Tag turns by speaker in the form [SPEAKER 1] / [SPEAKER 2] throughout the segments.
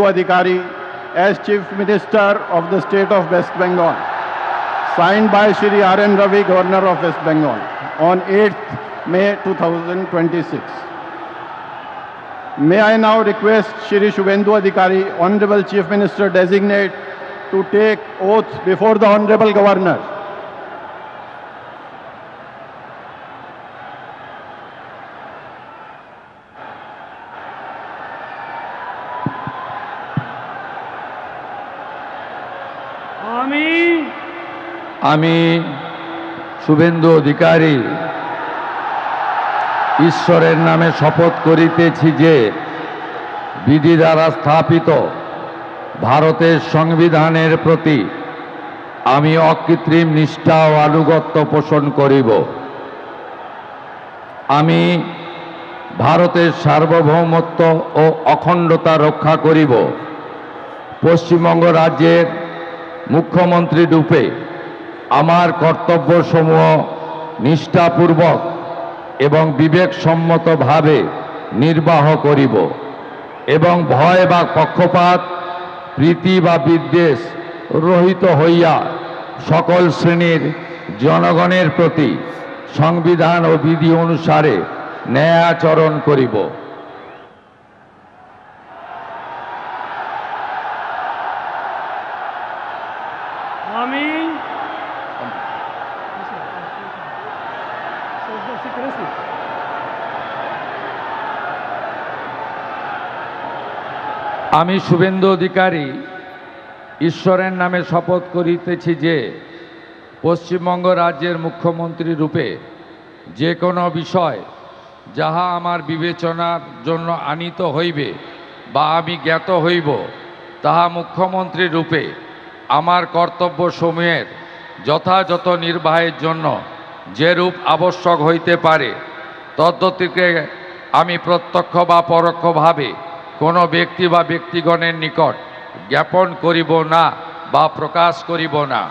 [SPEAKER 1] Adhikari as Chief Minister of the State of West Bengal, signed by Shri R.N. Ravi, Governor of West Bengal, on 8th May 2026. May I now request Shri Shubhendu Adhikari, Honorable Chief Minister Designate, to take oath before the Honorable Governor.
[SPEAKER 2] আমি শুভেন্দু অধিকারী ঈশ্বরের নামে শপথ করিতেছি যে বিধি দ্বারা স্থাপিত ভারতের সংবিধানের প্রতি আমি অকৃত্রিম নিষ্ঠা ও আনুগত্য পোষণ করিব। আমি ভারতের সার্বভৌমত্ব ও অখণ্ডতা রক্ষা করিব। পশ্চিমবঙ্গ রাজ্যের মুখ্যমন্ত্রী রূপে আমার কর্তব্যসমূহ নিষ্ঠাপূর্বক এবং বিবেকসম্মতভাবে নির্বাহ করিব এবং ভয় বা পক্ষপাত, প্রীতি বা বিদ্বেষ রহিত হইয়া সকল শ্রেণীর জনগণের প্রতি সংবিধান ও বিধি অনুসারে ন্যায়াচরণ করিব। আমি শুভেন্দু অধিকারী ঈশ্বরের নামে শপথ করিতেছি যে পশ্চিমবঙ্গ রাজ্যের মুখ্যমন্ত্রী রূপে যে কোনো বিষয় যাহা আমার বিবেচনার জন্য আনীত হইবে বা আমি জ্ঞাত হইব, তাহা মুখ্যমন্ত্রী রূপে আমার কর্তব্যসমূহের যথাযথ নির্বাহের জন্য যেরূপ আবশ্যক হইতে পারে তদ্গতিকে আমি প্রত্যক্ষ বা পরোক্ষভাবে কোনো ব্যক্তি বা ব্যক্তিগণের নিকট জ্ঞাপন করিব না বা প্রকাশ করিব না।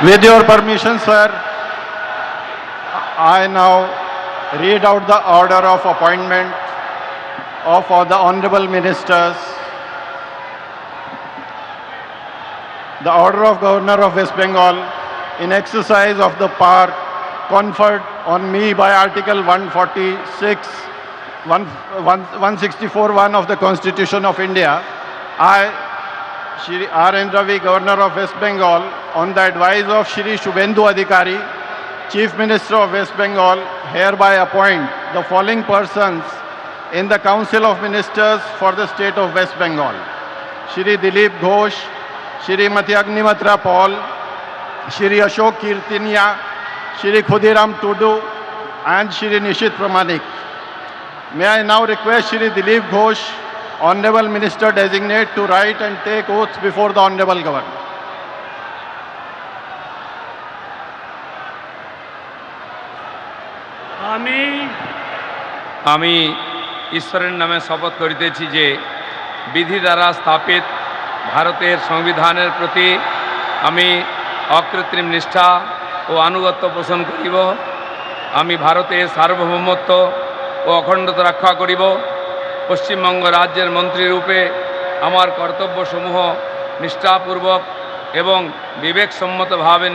[SPEAKER 1] With your permission, sir, I now read out the order of appointment of all the honorable ministers. The order of Governor of West Bengal in exercise of the power conferred on me by Article 164(1) of the Constitution of India, I, Shri R.N. Ravi, Governor of West Bengal, on the advice of Shri Shubhendu Adhikari, Chief Minister of West Bengal, hereby appoint the following persons in the Council of Ministers for the State of West Bengal: Shri Dilip Ghosh, Shrimati Agnimatra Paul, Shri Ashok Kirtinia, Shri Khudiram Tudu, and Shri Nishit Pramanik. May I now request Shri Dilip Ghosh, Honorable Minister Designate, to write and take oaths before the Honorable Governor.
[SPEAKER 3] আমি ঈশ্বরের নামে শপথ করিতেছি যে বিধি দ্বারা স্থাপিত ভারতের সংবিধানের প্রতি আমি অকৃত্রিম নিষ্ঠা ও আনুগত্য পোষণ করিব। আমি ভারতের সার্বভৌমত্ব ও অখণ্ডতা রক্ষা করিব। পশ্চিমবঙ্গ রাজ্যের মন্ত্রীরূপে আমার কর্তব্যসমূহ নিষ্ঠাপূর্বক এবং বিবেকসম্মতভাবে